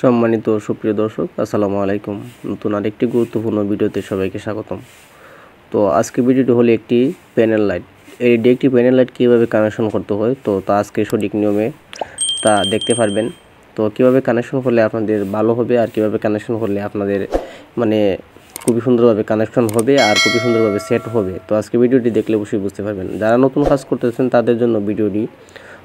সম্মানিত সুপ্রিয় দর্শক, আসসালামু আলাইকুম। নতুন আরেকটি গুরুত্বপূর্ণ ভিডিওতে সবাইকে স্বাগতম। তো আজকে ভিডিওটি হলো একটি প্যানেল লাইট। একটি প্যানেল লাইট কীভাবে কানেকশন করতে হয় তো তা আজকে সঠিক নিয়মে তা দেখতে পারবেন। তো কীভাবে কানেকশন করলে আপনাদের ভালো হবে আর কীভাবে কানেকশন করলে আপনাদের মানে খুবই সুন্দরভাবে কানেকশন হবে আর খুবই সুন্দরভাবে সেট হবে। তো আজকে ভিডিওটি দেখলে অবশ্যই বুঝতে পারবেন। যারা নতুন কাজ করতেছেন তাদের জন্য ভিডিওটি,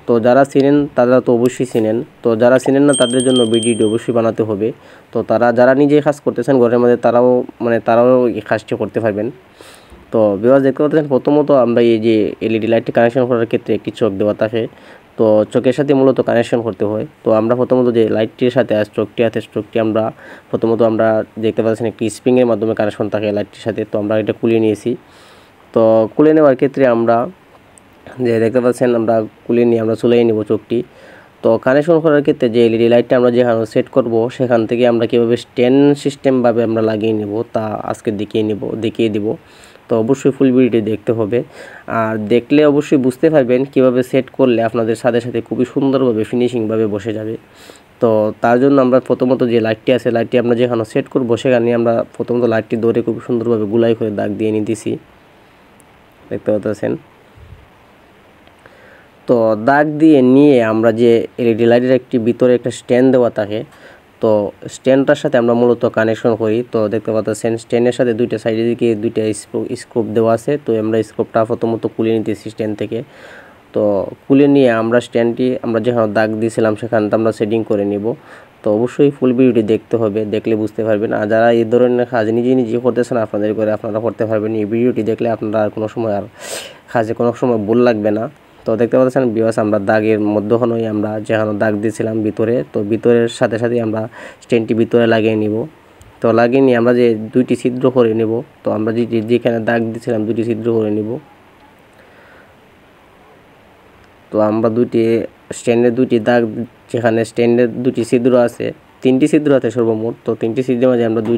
তো যারা চিনেন তারা তো অবশ্যই চিনেন, তো যারা চিনেন না তাদের জন্য ভিডিওটি অবশ্যই বানাতে হবে। তো যারা নিজে কাজ করতেছেন ঘরের মধ্যে তারাও এই কাজটি করতে পারবেন। তো ভিউয়ার্স দেখতে পাচ্ছেন, প্রথমত আমরা এই যে এলইডি লাইটটি কানেকশন করার ক্ষেত্রে একটি চোখ দেওয়া থাকে। তো চোখের সাথে মূলত কানেকশন করতে হয়। তো আমরা প্রথমত যে লাইটটির সাথে চোখটি আমরা দেখতে পাচ্ছেন একটি স্প্রিংয়ের মাধ্যমে কানেকশন থাকে লাইটটির সাথে। তো আমরা এটা খুলে নিয়েছি। তো খুলে নেওয়ার ক্ষেত্রে আমরা যে দেখতে পাচ্ছেন আমরা খুলে নিয়ে আমরা চলেই নেব চোখটি। তো কানেকশন করার ক্ষেত্রে যে এলইডি লাইটটা আমরা যেখানে সেট করব সেখান থেকে আমরা কীভাবে স্ট্যান্ড সিস্টেমভাবে আমরা লাগিয়ে নেব তা আজকে দেখিয়ে দিব। তো অবশ্যই ফুল ভিডিওটি দেখতে হবে, আর দেখলে অবশ্যই বুঝতে পারবেন কীভাবে সেট করলে আপনাদের সাথে সাথে খুবই সুন্দরভাবে ফিনিশিংভাবে বসে যাবে। তো তার জন্য আমরা প্রথমত যে লাইটটি আছে লাইটটি আমরা যেখানে সেট করব সেখানে আমরা প্রথমত লাইটটি ধরে খুব সুন্দরভাবে গুলাই করে দাগ দিয়ে নিতেছি, দেখতে পাচ্ছেন। তো দাগ দিয়ে নিয়ে আমরা যে এলইডি লাইটের ভিতরে একটা স্ট্যান্ড দেওয়া থাকে, তো স্ট্যান্ডটার সাথে আমরা মূলত কানেকশন করি। তো দেখতে পাচ্ছেন স্ট্যান্ডের সাথে দুইটা সাইডের দিকে দুইটা স্ক্রুপ দেওয়া আছে। তো আমরা স্ক্রুপটা প্রথমত খুলে নিতেছি স্ট্যান্ড থেকে। তো খুলে নিয়ে আমরা স্ট্যান্ডটি আমরা যেখানে দাগ দিয়েছিলাম সেখানটা আমরা সেটিং করে নিব। তো অবশ্যই ফুল ভিডিওটি দেখতে হবে, দেখলে বুঝতে পারবেন। আর যারা এই ধরনের কাজ নিজে করতেছেন আপনাদের করে আপনারা করতে পারবেন। এই ভিডিওটি দেখলে আপনারা আর কোনো সময় ভুল লাগবে না। তো দেখতে পাচ্ছেন ভিউয়ার্স, আমরা দাগের মধ্যখানেই আমরা যেখানে দাগ দিয়েছিলাম ভিতরে, তো ভিতরের সাথে সাথে আমরা স্ট্যান্ডটি ভিতরে লাগিয়ে নিব। তো লাগিয়ে নিয়ে আমরা যে দুইটি ছিদ্র করে নেব, তো আমরা যেখানে দাগ দিয়েছিলাম দুইটি ছিদ্র করে নিব। তো আমরা স্ট্যান্ডের দুইটি দাগ, যেখানে স্ট্যান্ডের দুটি ছিদ্র আছে, তিনটি ছিদ্র আছে সর্বমোট। তো তিনটি ছিদ্রের মাঝে আমরা দুই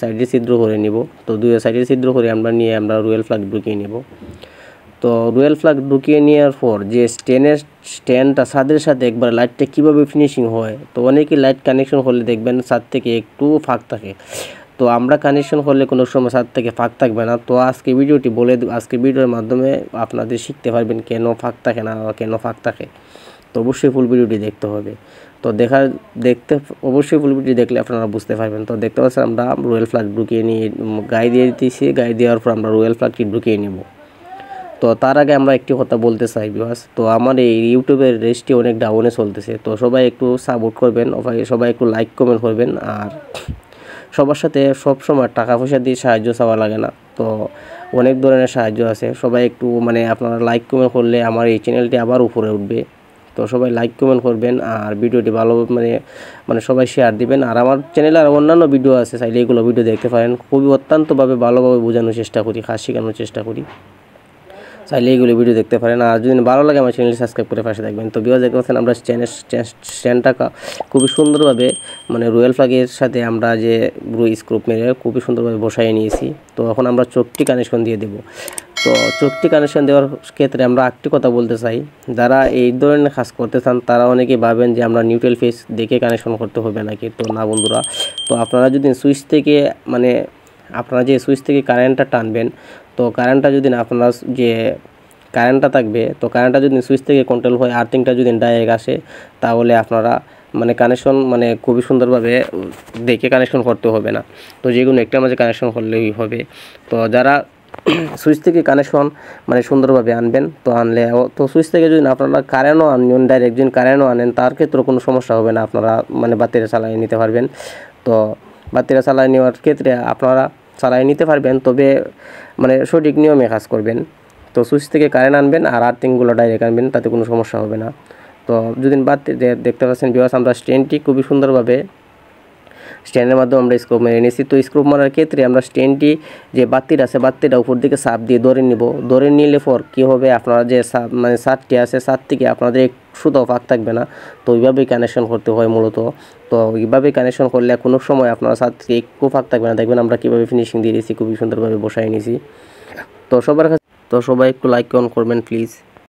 সাইডে ছিদ্র করে নিব। তো দুই সাইডে ছিদ্র করে আমরা রুয়েল প্লাগ ঢুকিয়ে নেব। তো রুয়েল প্লাগ ঢুকিয়ে নেওয়ার পর যে স্ট্যান্ডটা ছাদের সাথে একবার লাইটটা কীভাবে ফিনিশিং হয়, তো অনেকেই লাইট কানেকশন করলে দেখবেন ছাদ থেকে একটু ফাঁক থাকে। তো আমরা কানেকশন করলে কোনো সময় ছাদ থেকে ফাঁক থাকবে না। তো আজকে ভিডিওর মাধ্যমে আপনাদের শিখতে পারবেন কেন ফাঁক থাকে না, কেন ফাঁক থাকে। তো অবশ্যই ফুল ভিডিওটি দেখতে হবে। তো অবশ্যই ফুল ভিডিও দেখলে আপনারা বুঝতে পারবেন। তো দেখতে পাচ্ছেন আমরা রুয়েল প্লাগ ঢুকিয়ে নিয়ে গায়ে দিয়ে দিতেছি। গায়ে দেওয়ার পর আমরা রুয়েল প্লাগটি ঢুকিয়ে নেব। তো তার আগে আমরা একটি কথা বলতে চাই ভিউয়ার্স, তো আমার এই ইউটিউবের রেসটি অনেক ডাউনে চলতেছে। তো সবাই একটু সাপোর্ট করবেন, সবাই একটু লাইক কমেন্ট করবেন। আর সবার সাথে সবসময় টাকা পয়সা দিয়ে সাহায্য চাওয়া লাগে না, তো অনেক ধরনের সাহায্য আছে। সবাই একটু আপনারা লাইক কমেন্ট করলে আমার এই চ্যানেলটি আবার উপরে উঠবে। তো সবাই লাইক কমেন্ট করবেন আর ভিডিওটি ভালো সবাই শেয়ার দিবেন। আর আমার চ্যানেলে আর অন্যান্য ভিডিও আছে, চাইলে এগুলো ভিডিও দেখতে পারেন। খুবই অত্যন্তভাবে ভালোভাবে বোঝানোর চেষ্টা করি, কাজ শেখানোর চেষ্টা করি, চাইলে এইগুলো ভিডিও দেখতে পারেন। আর যদি ভালো লাগে আমার চ্যানেলটি সাবস্ক্রাইব করে পাশে থাকবেন। তো ভিউয়ার্স দেখতে পাচ্ছেন আমরা স্ট্যান্ডটা খুবই সুন্দরভাবে রুয়েল প্লাগের সাথে আমরা যে স্ক্রুপ মেরে খুবই সুন্দরভাবে বসাই নিয়েছি। তো এখন আমরা চোখটি কানেকশন দিয়ে দেব। তো চোখটি কানেকশন দেওয়ার ক্ষেত্রে আমরা একটি কথা বলতে চাই, যারা এই ধরনের কাজ করতে চান তারা অনেকেই ভাবেন যে আমরা নিউট্রাল ফেস দেখে কানেকশন করতে হবে নাকি। তো না বন্ধুরা, তো আপনারা যদি সুইচ থেকে কারেন্টটা টানবেন, তো কারেন্টটা যদি আপনারা যে কারেন্টটা থাকবে, তো কারেন্টটা যদি সুইচ থেকে কন্ট্রোল হয়, আর্থিংটা যদি ডাইরেক্ট আসে, তাহলে আপনারা কানেকশন খুবই সুন্দরভাবে দেখে কানেকশন করতে হবে না। তো যে কোনো একটা মাঝে কানেকশন করলেই হবে। তো যারা সুইচ থেকে কানেকশন সুন্দরভাবে আনবেন, তো সুইচ থেকে যদি আপনারা কারেন্টও আনেন, ডাইরেক্ট যদি কারেন্টও আনেন, তার ক্ষেত্রে কোনো সমস্যা হবে না। আপনারা বাতিটা চালিয়ে নিতে পারবেন। তো বাতিটা চালিয়ে নেওয়ার ক্ষেত্রে আপনারা চালিয়ে নিতে পারবেন, তবে সঠিক নিয়মে কাজ করবেন। তো সুইচ থেকে কারেন্ট আনবেন আর আর্থিংগুলো ডাইরেক্ট আনবেন, তাতে কোনো সমস্যা হবে না। তো যদি দেখতে পাচ্ছেন ভিউয়ার্স, আমরা স্ট্যান্ডটি খুবই সুন্দরভাবে স্ট্যান্ডের মাধ্যমে আমরা স্ক্রুপ মেরে নিয়েছি। তো স্ক্রুপ মারার ক্ষেত্রে আমরা স্ট্যান্ডটি যে বাতিটা উপর দিকে চাপ দিয়ে ধরে নিলে পর কী হবে, আপনারা যে সাতটি আছে, সাত থেকে আপনাদের একটুও ফাঁক থাকবে না। তো ওইভাবেই কানেকশন করতে হয় মূলত। তো ওইভাবেই কানেকশন করলে কোনো সময় আপনারা সাত থেকে একটু ফাঁক থাকবে না। দেখবেন আমরা কীভাবে ফিনিশিং দিয়ে দিয়েছি, খুবই সুন্দরভাবে বসাই নিয়েছি। তো সবাই একটু লাইক কমেন্ট করবেন প্লিজ।